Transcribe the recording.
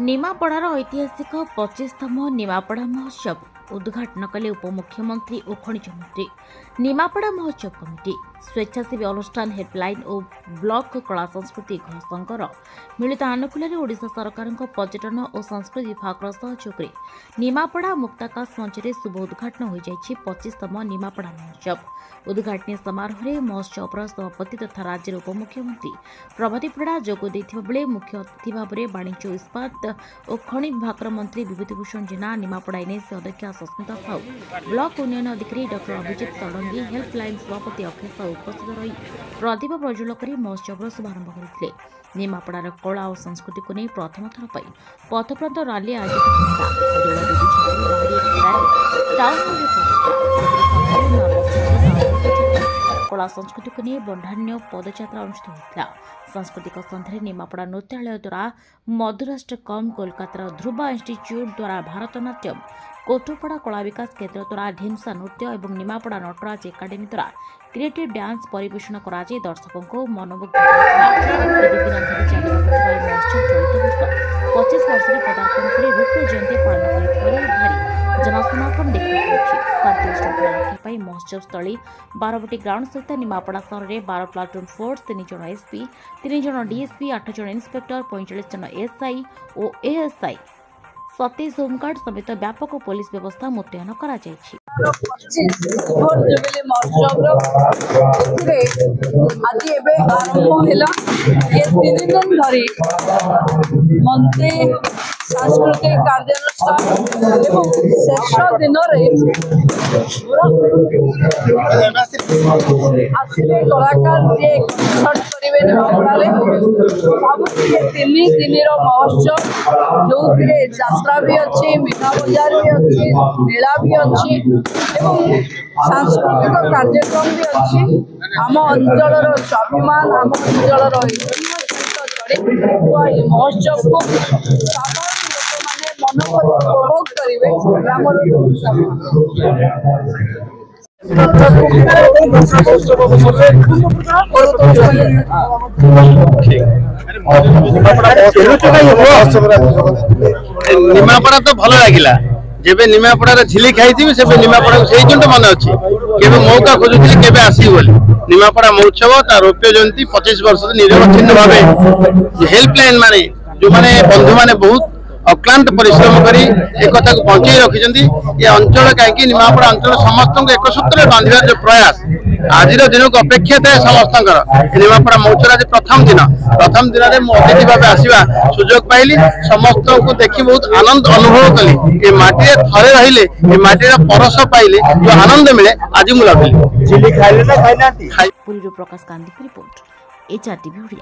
निमापड़ार ऐतिहासिक 25तम निमापड़ा महोत्सव उद्घाटन कले उपमुख्यमंत्री और खनिज मंत्री। निमापड़ा महोत्सव कमिटी स्वेच्छासेवी अनुष्ठान हेल्पलाइन और ब्लॉक कला संस्कृति संघर मिलित आनुकूल्य ओडिशा सरकार पर्यटन और संस्कृति विभाग सहयोग निमापड़ा मुक्ताकाश मंच में शुभ उद्घाटन हो 25तम निमापड़ा महोत्सव। उद्घाटन समारोह में महोत्सव सभापति तथा राज्य उपमुख्यमंत्री प्रभाती परिड़ा जोग देते मुख्य अतिथि भाव में वाणिज्य इस्पात और खनि विभाग मंत्री विभूतिभूषण जेना, निमापड़ा एनएसी अध्यक्षा सस्मिता साहू, ब्लॉक उन्नयन अधिकारी डॉ अभिजित षडंगी, हेल्पलाइन सभापति अक्षय साहू उपस्थित रही प्रदीप प्रज्वल कर महोत्सव शुभारंभ करते। निमापड़ार कला और संस्कृति को नहीं प्रथम थर पर पथप्रांत रैली आयोजित कला संस्कृति को नहीं बंधाण्य पदयात्रा अनुष्ठित होता। सांस्कृतिक संध्यारे निमापड़ा नृत्यालय द्वारा मधुराष्ट्र कम कोलकातार ध्रुवा इंस्टीट्यूट द्वारा भारतनाट्यम, कोटोपड़ा कला विकास केन्द्र द्वारा ढिमसा नृत्य और निमापड़ा नटराज एकाडेमी द्वारा क्रिएटिव डांस परिवेषण कर दर्शकों को मनोमुग्ध महोत्सव चलित वर्ष 25 वर्ष पदार्पण कर रूप जयंती पालन कर जनसमागम देखा शांति श्रृंखला रक्षा महोत्सव स्थली बारबटी ग्राउंड सहित निमापड़ा सहर में 12 प्लाटून फोर्स, 3 जन एसपी, 3 जन डीएसपी, 8 जन इन्स्पेक्टर, 45 जन एसआई और एएसआई, 27 होमगार्ड समेत व्यापक पुलिस व्यवस्था मुतयन करा जायछि। सांस्कृतिक कार्यानुष्ठान एवं शेष दिन आसवे कलाकार जी कनसर्ट करेंगे निमापड़ा तीन दिन महोत्सव जो यात्रा भी अच्छी, मीना बजार भी अच्छी, मेला भी अच्छी एवं सांस्कृतिक कार्यक्रम भी अच्छी। आम अंचल स्वाभिमान, आम अंचल महोत्सव को मन को उपभोग करेंगे। निमापड़ा तो भल लगिला जेबे निमापड़ा झिली खाई से निमापड़ा से मन अच्छी केबे मौका खोजुली केबे आसी बोली निमापड़ा महोत्सव तार रौप्य जयंती 25 वर्ष निरवच्छिन्न भाव हेल्पलाइन माने जो माने बंधु माने बहुत अक्लांत परिश्रम करी एक कथा को पहुंचाई रखिछंती। ये अंचल कहीं निमापड़ा अंचल समस्त एक सूत्र बांधार जो प्रयास आज दिन को अपेक्षा था समस्त निमापड़ा महोत्सव आज प्रथम दिन में अतिथि भाव आसवा सुजोग पाइली। समस्त को देखी बहुत आनंद अनुभव कली। ये माटी थे रहिले ये माटी परस पाइले जो आनंद मिले आज मुझे प्रकाश कांदी रिपोर्ट एचआर टीवी।